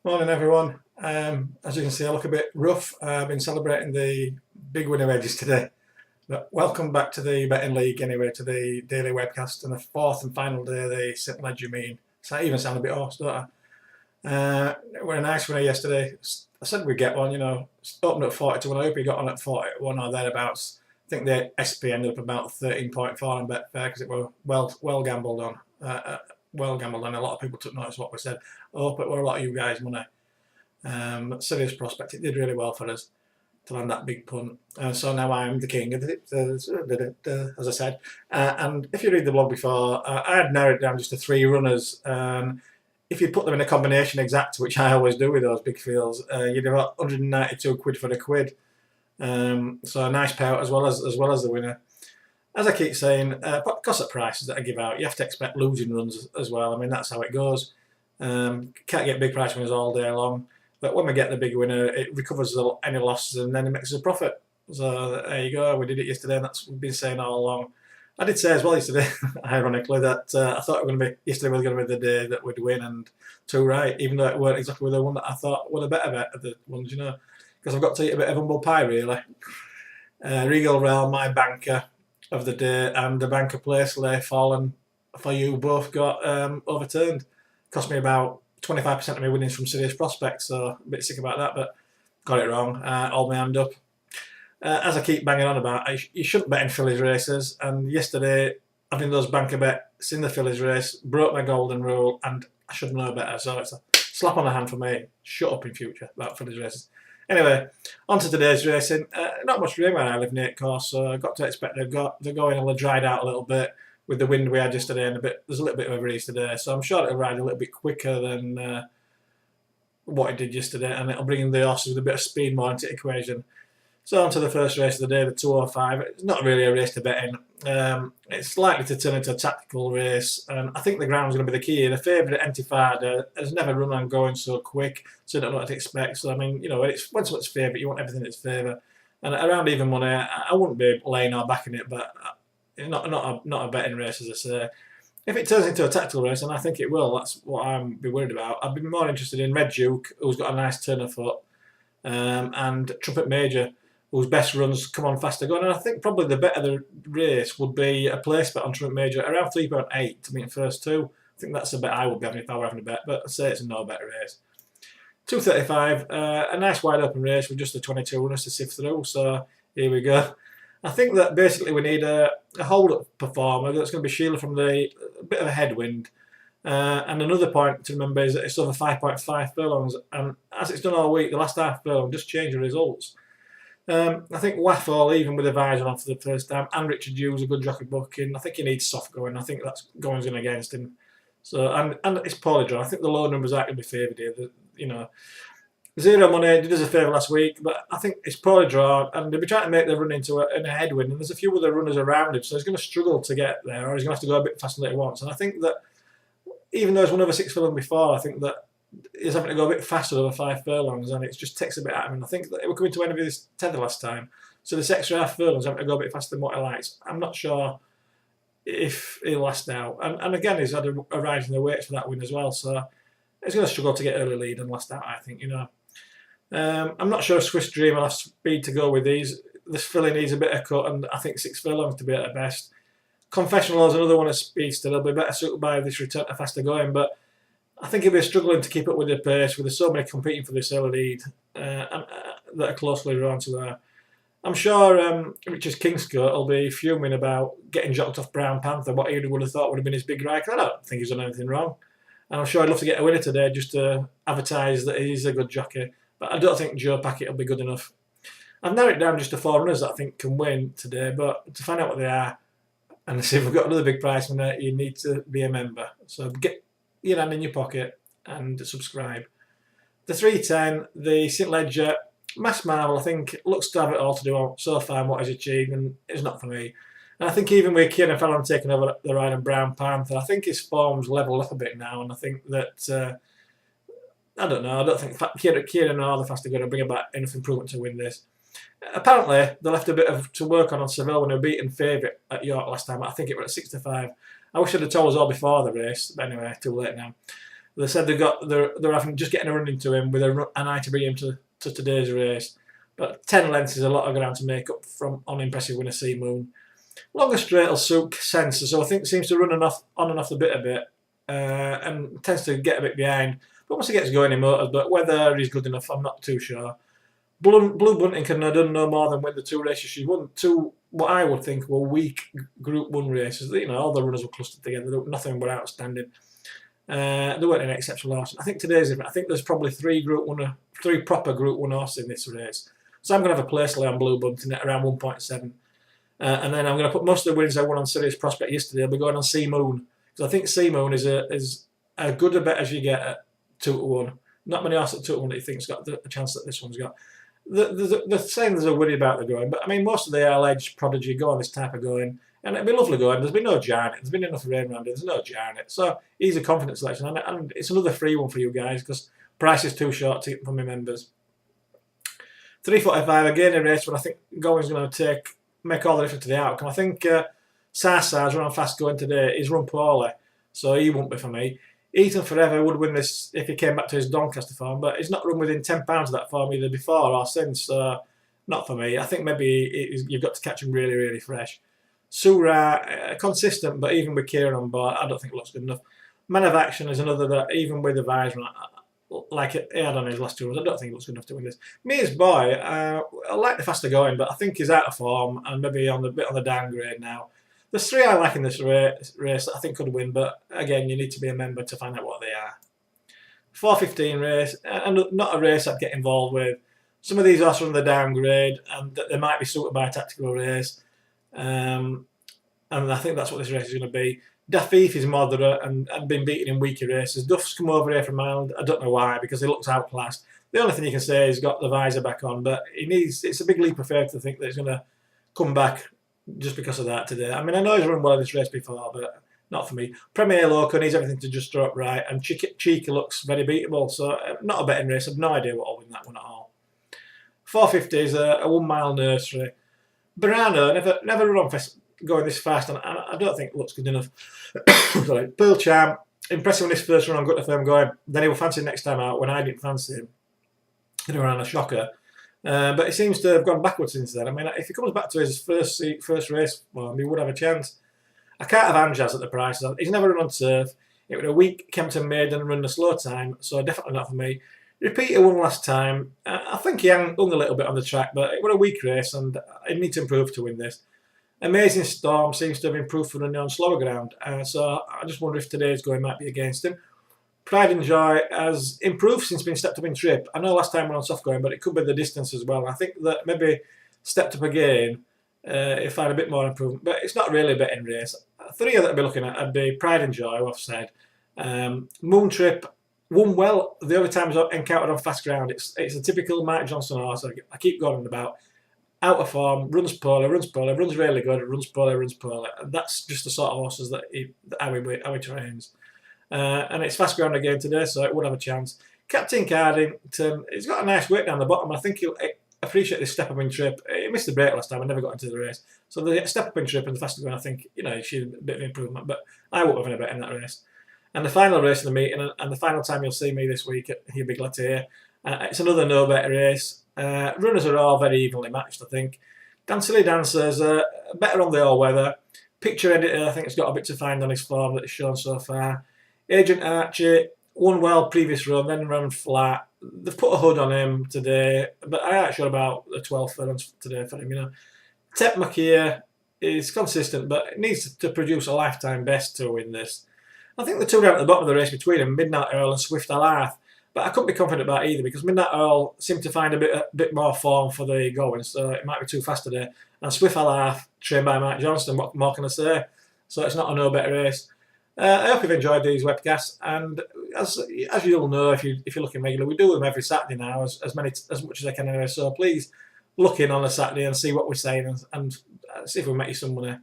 Morning everyone. As you can see, I look a bit rough. I've been celebrating the big winner wages today. But welcome back to the betting league anyway, to the daily webcast and the fourth and final day of the St Ledger meeting. So I even sound a bit hoarse, don't I? We're a nice winner yesterday. I said we'd get one, opened at 40 to 1. I hope we got on at 41 or thereabouts. I think the SP ended up about 13.4 on Betfair because it were well gambled on. Well gambled on. A lot of people took notice of what we said. I hope it were a lot of you guys' money. Serious prospect. It did really well for us to land that big punt. So now I'm the king of it, as I said. And if you read the blog before, I had narrowed it down just to 3 runners. If you put them in a combination exact, which I always do with those big fields, you'd have got 192 quid for a quid. So a nice payout as well as the winner. As I keep saying, because of prices that I give out, you have to expect losing runs as well. I mean, that's how it goes. Can't get big price winners all day long. But when we get the big winner, it recovers any losses and then it makes us a profit. So there you go. We did it yesterday, and that's what we've been saying all along. I did say as well yesterday, ironically, that I thought yesterday was going to be the day that we'd win, and 2 right, even though it weren't exactly the one that I thought were the better bet of the ones, because I've got to eat a bit of humble pie, really. Regal Realm, my banker of the day, and the banker place, Lay Fallen, for you both got overturned. Cost me about 25% of my winnings from serious prospects, so a bit sick about that, but got it wrong. Hold my hand up. As I keep banging on about, you shouldn't bet in fillies races, and yesterday, having those banker bets in the fillies race, broke my golden rule, and I should know better, so it's a slap on the hand for me. Shut up in future about fillies races. Anyway, on to today's racing. Not much rain where I live, near course, so I got to expect they're going a little dried out a little bit with the wind we had yesterday, and there's a little bit of a breeze today, so I'm sure it'll ride a little bit quicker than what it did yesterday, and it'll bring in the horses with a bit of speed more into the equation. So on to the first race of the day, the 205. It's not really a race to bet in. It's likely to turn into a tactical race, and I think the ground's going to be the key here. The favourite, Antifada, has never run on going so quick, so I don't know what to expect. So, I mean, when someone's favourite, you want everything in its favour. And around even money, I wouldn't be laying or backing it, but not a betting race, as I say. If it turns into a tactical race, and I think it will, that's what I'm be worried about. I'd be more interested in Red Duke, who's got a nice turn of foot, and Trumpet Major, whose best runs come on faster going. And I think probably the bet of the race would be a place bet on Trumpet Major, around 3.8 to meet first 2. I think that's a bet I would be having if I were having a bet, but I'd say it's a no bet race. 235, a nice wide open race with just the 22 runners to sift through, so here we go. I think that basically we need a hold-up performer that's going to be shielded from the bit of a headwind. And another point to remember is that it's over 5.5 furlongs, and as it's done all week, the last half furlong just changed the results. I think Waffle, even with a visor on for the first time, and Richard Hughes, a good jockey booking. I think he needs soft going. I think that's going's in against him. So and it's poorly drawn. I think the low numbers aren't going to be favoured here. Zero money did us a favour last week, but I think it's poorly drawn, and they'll be trying to make the run into a headwind, and there's a few other runners around him, so he's going to struggle to get there, or he's going to have to go a bit faster than he wants. And I think that even though he's won over 6 furlongs before, I think that he's having to go a bit faster over 5 furlongs, and it just takes a bit out of him. And I think that we're coming to end of his tether last time, so this extra half furlongs having to go a bit faster than what he likes. I'm not sure if he'll last now. And again, he's had a rise in the weights for that win as well, so he's going to struggle to get early lead and last out, I think, I'm not sure Swiss Dream will have speed to go with these. This filly needs a bit of cut, and I think 6 furlongs to be at the best. Confessional is another one of speedster. They'll be better suited by this return to faster going, but I think he'll be struggling to keep up with the pace with so many competing for this early lead that are closely drawn to there. I'm sure Richard Kingscote will be fuming about getting jocked off Brown Panther, what he would have thought would have been his big ride. I don't think he's done anything wrong. And I'm sure I'd love to get a winner today just to advertise that he's a good jockey. But I don't think Joe Packett will be good enough. I've narrowed it down just to 4 runners that I think can win today, but to find out what they are and see if we've got another big prize winner, you need to be a member. So get your hand in your pocket and subscribe. The 310, the St Ledger, Mass Marvel, I think, looks to have it all to do so far and what he's achieved, and it's not for me. And I think even with Kieran Fallon taking over the ride on Brown Panther, I think his form's levelled up a bit now, and I think that I don't know. I don't think Kieran or the faster going to bring about enough improvement to win this. Apparently, they left a bit to work on Seville when they were beaten favourite at York last time. I think it was at 6 to 5. I wish they'd have told us all before the race, but anyway, too late now. They said they're having just getting a run into him with an eye to bring him to today's race. But 10 lengths is a lot of ground to make up from unimpressive winner Sea Moon. Longer straight will suit Sensor, so I think seems to run on and off the bit a bit, and tends to get a bit behind. But once he gets going in motors, but whether he's good enough, I'm not too sure. Blue Bunting can have done no more than win the 2 races. She won 2, what I would think were weak Group 1 races. You know, all the runners were clustered together. Nothing were outstanding. There weren't any exceptional horses. I think today's different. I think there's probably 3 proper Group 1 horses in this race. So I'm going to have a place on Blue Bunting at around 1.7. And then I'm going to put most of the wins I won on Serious Prospect yesterday. I'll be going on Sea Moon. Because I think Sea Moon is as good a bet as you get at 2-1. Not many horses at 2-1 that you think's got the chance that this one's got. They're saying there's a worry about the going, but I mean, most of the Edge Prodigy go on this type of going, and it'd be lovely going. There's been no jar in it. There's been enough rain around it. There's no jar in it. So easy confidence selection, and it's another free one for you guys because price is too short to keep for my members. 3:45 again, a race where I think going's going to make all the difference to the outcome. I think Sarsa's run fast going today. He's run poorly, so he won't be for me. Eaton Forever would win this if he came back to his Doncaster form, but he's not run within £10 of that form either before or since, so not for me. I think maybe you've got to catch him really, really fresh. Surah, consistent, but even with Kieran on board, I don't think it looks good enough. Man of Action is another that, even with the visor, like he had on his last 2 runs, I don't think it looks good enough to win this. Mears Boy, I like the faster going, but I think he's out of form and maybe on the downgrade now. There's 3 I like in this race that I think could win, but again, you need to be a member to find out what they are. 4:15 race, and not a race I'd get involved with. Some of these horses are on the downgrade, and they might be suited by a tactical race. And I think that's what this race is going to be. Dafif is moderate and been beaten in weaker races. Duff's come over here from Ireland. I don't know why, because he looks outclassed. The only thing you can say is he's got the visor back on, but it's a big leap of faith to think that he's going to come back just because of that today. I mean, I know he's run well in this race before, but not for me. Premier Loco needs everything to just throw up right, and Chica looks very beatable, so not a betting race. I've no idea what will win that one at all. 4:50 is a 1 mile nursery. Barano never run going this fast, and I don't think it looks good enough. Sorry. Pearl Charm, impressive in this first run on Gut FM going. Then he will fancy next time out when I didn't fancy him. He ran a shocker. But he seems to have gone backwards since then. I mean, if he comes back to his first race form, he would have a chance. I can't have Anjaz at the prices. He's never run on turf. It was a weak Kempton maiden run a slow time, so definitely not for me. Repeater won last time. I think he hung a little bit on the track, but it was a weak race, and he'd need to improve to win this. Amazing Storm seems to have improved for running on slower ground, so I just wonder if today's going might be against him. Pride and Joy has improved since being stepped up in trip. I know last time we were on soft going, but it could be the distance as well. I think that maybe stepped up again, if I had a bit more improvement. But it's not really a betting race. 3 that I'd be looking at would be Pride and Joy, who I've said. Moon Trip won well the other times I've encountered on fast ground. It's a typical Mike Johnson horse. I keep going on about. Out of form, runs poorly, runs really good, runs poorly. And that's just the sort of horses that how he trains. And it's fast ground again today, so it would have a chance. Captain Cardington, he's got a nice weight down the bottom. I think he'll appreciate this step up in trip. He missed the break last time and never got into the race. So the step up in trip and the faster ground, I think, he should a bit of improvement. But I won't have any bet in that race. And the final race of the meeting, and the final time you'll see me this week at Here Big Latier, it's another no bet race. Runners are all very evenly matched, I think. Silly Dancers better on the all-weather. Picture Editor, I think, has got a bit to find on his form that he's shown so far. Agent Archie won well previous run, then ran flat. They've put a hood on him today, but I ain't sure about the 12th runs today for him. Tep McKeer is consistent, but needs to produce a lifetime best to win this. I think the 2 down at the bottom of the race between him, Midnight Earl and Swift Alath. But I couldn't be confident about either because Midnight Earl seemed to find a bit more form for the going, so it might be too fast today. And Swift Alath, trained by Mike Johnston, what more can I say? So it's not a no bet race. I hope you've enjoyed these webcasts, and as you'll know if you're looking regular, we do them every Saturday now, as much as I can anyway. So please look in on a Saturday and see what we're saying and see if we make you some money.